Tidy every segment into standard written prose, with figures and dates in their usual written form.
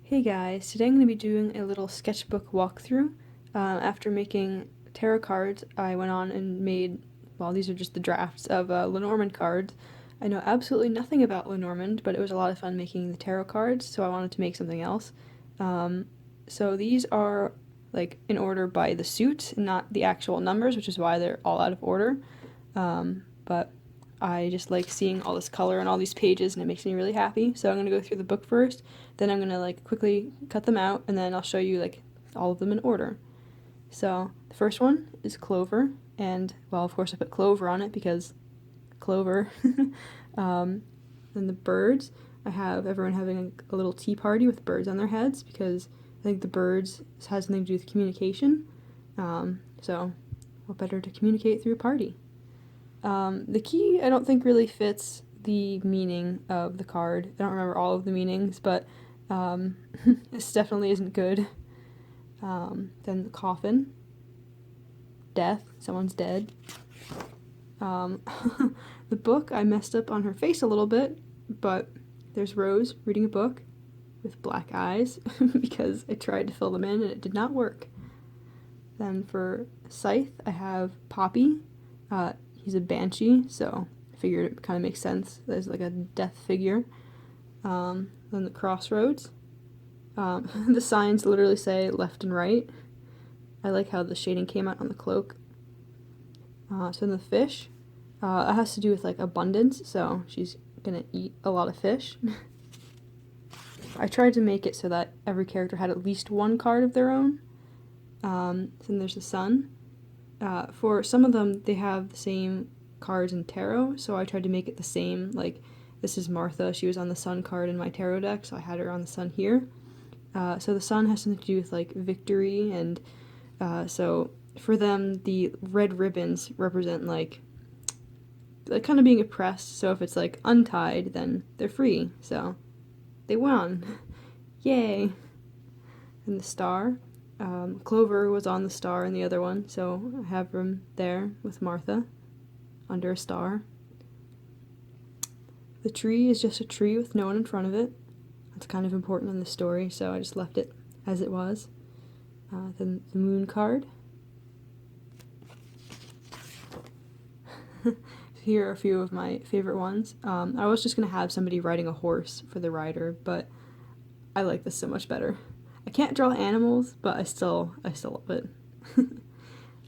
Hey guys, today I'm going to be doing a little sketchbook walkthrough. After making tarot cards, I went on and made, well, these are just the drafts of Lenormand cards. I know absolutely nothing about Lenormand, but it was a lot of fun making the tarot cards, so I wanted to make something else. Um, so these are like in order by the suit, not the actual numbers, which is why they're all out of order. But I just like seeing all this color and all these pages, and it makes me really happy. So I'm gonna go through the book first, then I'm gonna like quickly cut them out, and then I'll show you like all of them in order. So the first one is Clover, and well, of course I put Clover on it because Clover. Then the birds, I have everyone having a little tea party with birds on their heads because I think the birds has something to do with communication. So what better to communicate through a party? The key, I don't think really fits the meaning of the card. I don't remember all of the meanings, but this definitely isn't good. Then the coffin, death, someone's dead. Um, the book, I messed up on her face a little bit, but there's Rose reading a book with black eyes because I tried to fill them in and it did not work. Then for Scythe, I have Poppy. He's a banshee, so I figured it kind of makes sense. There's like a death figure. Then the crossroads. The signs literally say left and right. I like how the shading came out on the cloak. So then the fish, it has to do with like abundance, so she's gonna eat a lot of fish. I tried to make it so that every character had at least one card of their own. Then there's the sun. For some of them, they have the same cards in tarot, so I tried to make it the same. Like, this is Martha. She was on the sun card in my tarot deck, so I had her on the sun here. So the sun has something to do with like victory, and so for them, the red ribbons represent like kind of being oppressed. So if it's like untied, then they're free. So they won. Yay! And the star. Clover was on the star in the other one, so I have him there with Martha under a star. The tree is just a tree with no one in front of it. That's kind of important in the story, so I just left it as it was. Then the moon card. Here are a few of my favorite ones. I was just going to have somebody riding a horse for the rider, but I like this so much better. I can't draw animals, but I still love it.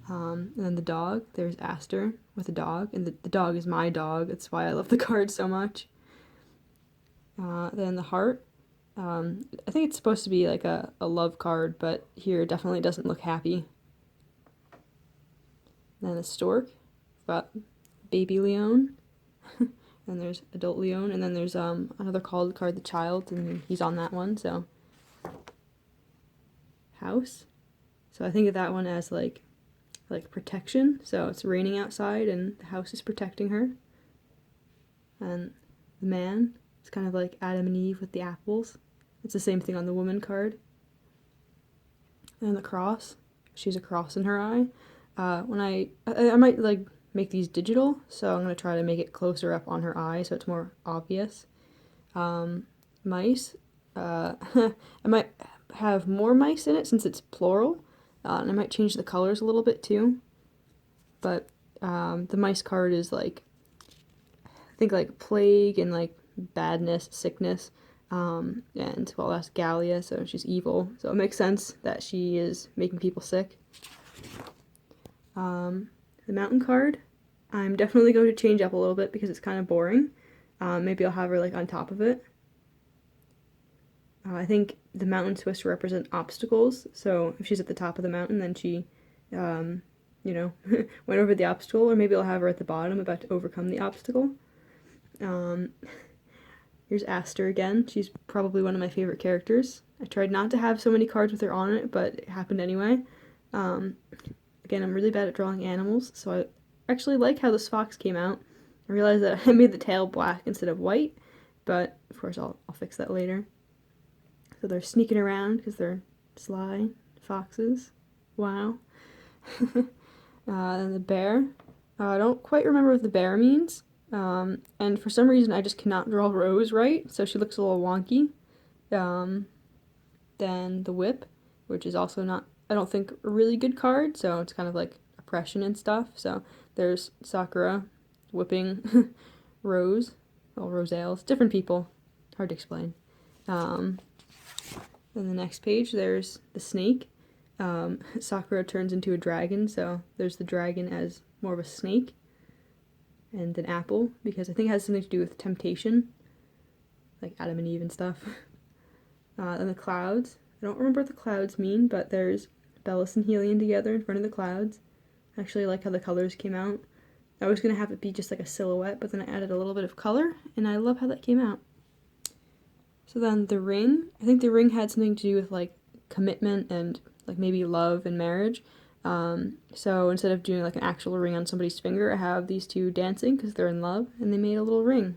And then the dog, there's Aster with a dog, and the dog is my dog. That's why I love the card so much. Then the heart. I think it's supposed to be like a love card, but here it definitely doesn't look happy. Then the stork. Got baby Leon. And there's adult Leon, and then there's another card, the child, and he's on that one, so. House. So I think of that one as like protection. So it's raining outside and the house is protecting her. And the man, it's kind of like Adam and Eve with the apples. It's the same thing on the woman card. And the cross, she's a cross in her eye. When I might like make these digital, so I'm gonna try to make it closer up on her eye so it's more obvious. Mice, I might have more mice in it since it's plural, and I might change the colors a little bit too. But the mice card is like, I think like plague and like badness, sickness, and well, that's Gallia, so she's evil. So it makes sense that she is making people sick. The mountain card, I'm definitely going to change up a little bit because it's kind of boring. Maybe I'll have her like on top of it. I think the mountain's supposed to represent obstacles, so if she's at the top of the mountain, then she, went over the obstacle, or maybe I'll have her at the bottom about to overcome the obstacle. Here's Aster again. She's probably one of my favorite characters. I tried not to have so many cards with her on it, but it happened anyway. Again, I'm really bad at drawing animals, so I actually like how this fox came out. I realized that I made the tail black instead of white, but of course I'll fix that later. So they're sneaking around because they're sly foxes. Wow. Then the bear. I don't quite remember what the bear means. And for some reason I just cannot draw Rose right, so she looks a little wonky. Then the whip, which is also not, I don't think, a really good card, so it's kind of like oppression and stuff. So there's Sakura whipping Rose, well, Rosales, different people, hard to explain. Then the next page, there's the snake. Sakura turns into a dragon, so there's the dragon as more of a snake. And an apple, because I think it has something to do with temptation, like Adam and Eve and stuff. And the clouds. I don't remember what the clouds mean, but there's Bellis and Helion together in front of the clouds. I actually like how the colors came out. I was going to have it be just like a silhouette, but then I added a little bit of color, and I love how that came out. So then the ring. I think the ring had something to do with like commitment and like maybe love and marriage. So instead of doing like an actual ring on somebody's finger, I have these two dancing because they're in love, and they made a little ring.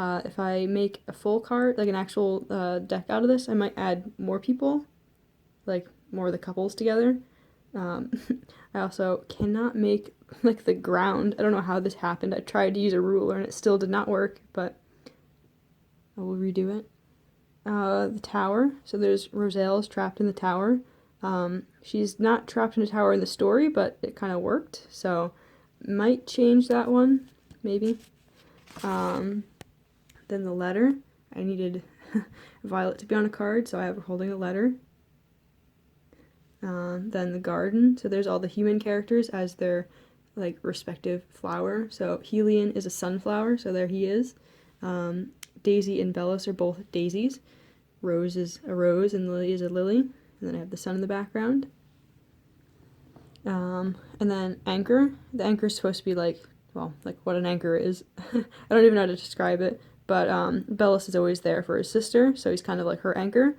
If I make a full card, like an actual deck out of this, I might add more people, like more of the couples together. I also cannot make like the ground. I don't know how this happened. I tried to use a ruler and it still did not work, but I will redo it. The tower. So there's Rosales trapped in the tower. She's not trapped in a tower in the story, but it kind of worked, so might change that one, maybe. Then the letter. I needed Violet to be on a card, so I have her holding a letter. Then the garden. So there's all the human characters as their like respective flower. So Helion is a sunflower, so there he is. Daisy and Bellis are both daisies. Rose is a rose and Lily is a lily. And then I have the sun in the background. And then anchor. The anchor is supposed to be like, well, like what an anchor is. I don't even know how to describe it. But Bellis is always there for his sister, so he's kind of like her anchor.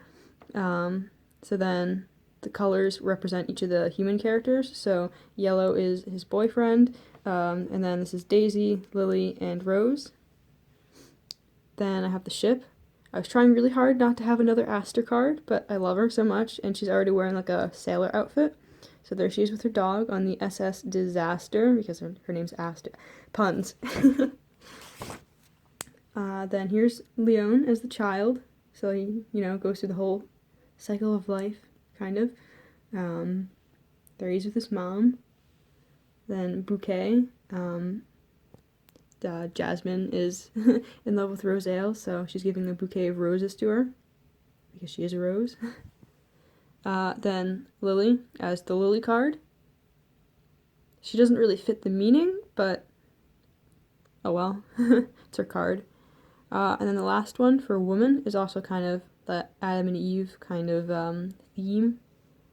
So then the colors represent each of the human characters. So yellow is his boyfriend, and then this is Daisy, Lily, and Rose. Then I have the ship. I was trying really hard not to have another Aster card, but I love her so much, and she's already wearing like a sailor outfit. So there she is with her dog on the SS Disaster, because her name's Aster. Puns. Then here's Leon as the child. So he, goes through the whole cycle of life, kind of. There he's with his mom. Then Bouquet. Jasmine is in love with Rosale, so she's giving a bouquet of roses to her, because she is a rose. Then Lily as the Lily card. She doesn't really fit the meaning, but oh well, it's her card. And then the last one for woman is also kind of the Adam and Eve kind of theme.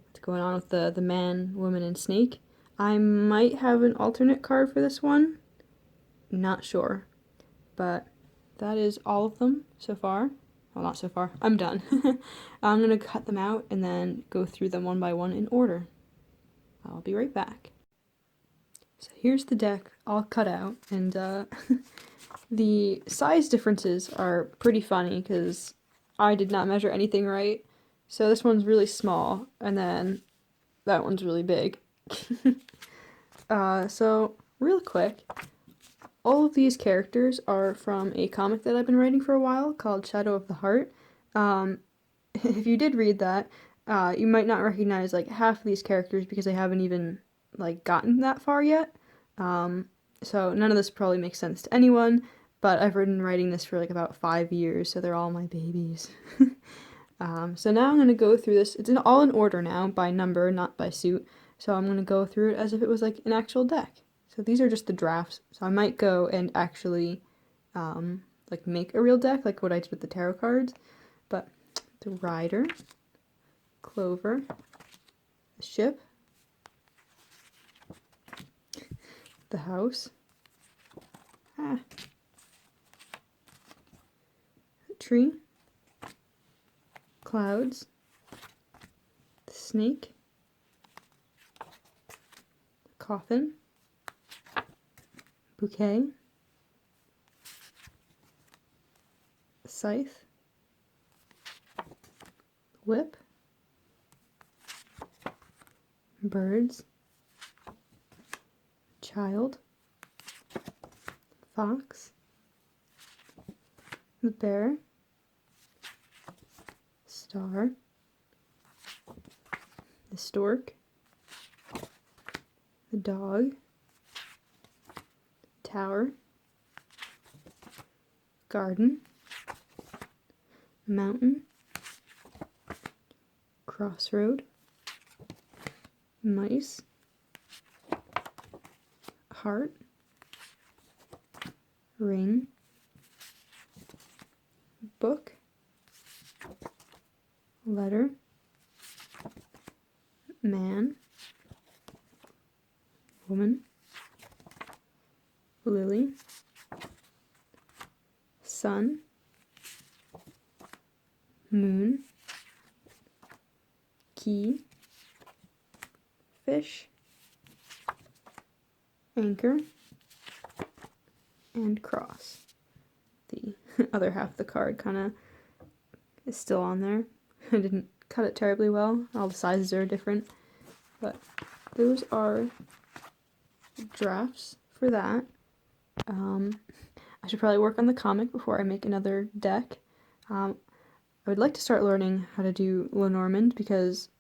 What's going on with the man, woman, and snake. I might have an alternate card for this one. Not sure. But that is all of them so far. Well, not so far. I'm done. I'm going to cut them out and then go through them one by one in order. I'll be right back. So here's the deck all cut out, and the size differences are pretty funny because I did not measure anything right. So this one's really small, and then that one's really big. So real quick, all of these characters are from a comic that I've been writing for a while called Shadow of the Heart. If you did read that, you might not recognize like half of these characters because I haven't even like gotten that far yet. So none of this probably makes sense to anyone, but I've been writing this for like about 5 years, so they're all my babies. So now I'm going to go through this. It's all in order now, by number, not by suit. So I'm going to go through it as if it was like an actual deck. So these are just the drafts. So I might go and actually like make a real deck, like what I did with the tarot cards. But the rider, Clover, the ship, the house, the tree, clouds, the snake, coffin, bouquet, scythe, whip, birds, child, fox, the bear, star, the stork, the dog, tower, garden, mountain, crossroad, mice, heart, ring, book, letter, man, woman, lily, sun, moon, key, fish, anchor, and cross. The other half of the card kind of is still on there. I didn't cut it terribly well. All the sizes are different, but those are drafts for that. I should probably work on the comic before I make another deck. I would like to start learning how to do Lenormand because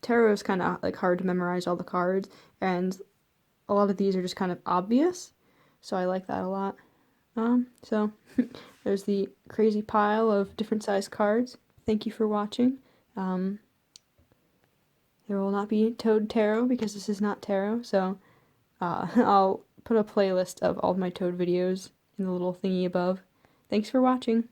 tarot is kind of like hard to memorize all the cards, and a lot of these are just kind of obvious, so I like that a lot. So there's the crazy pile of different size cards. Thank you for watching. There will not be Toad Tarot because this is not tarot, so I'll put a playlist of all of my Toad videos in the little thingy above. Thanks for watching.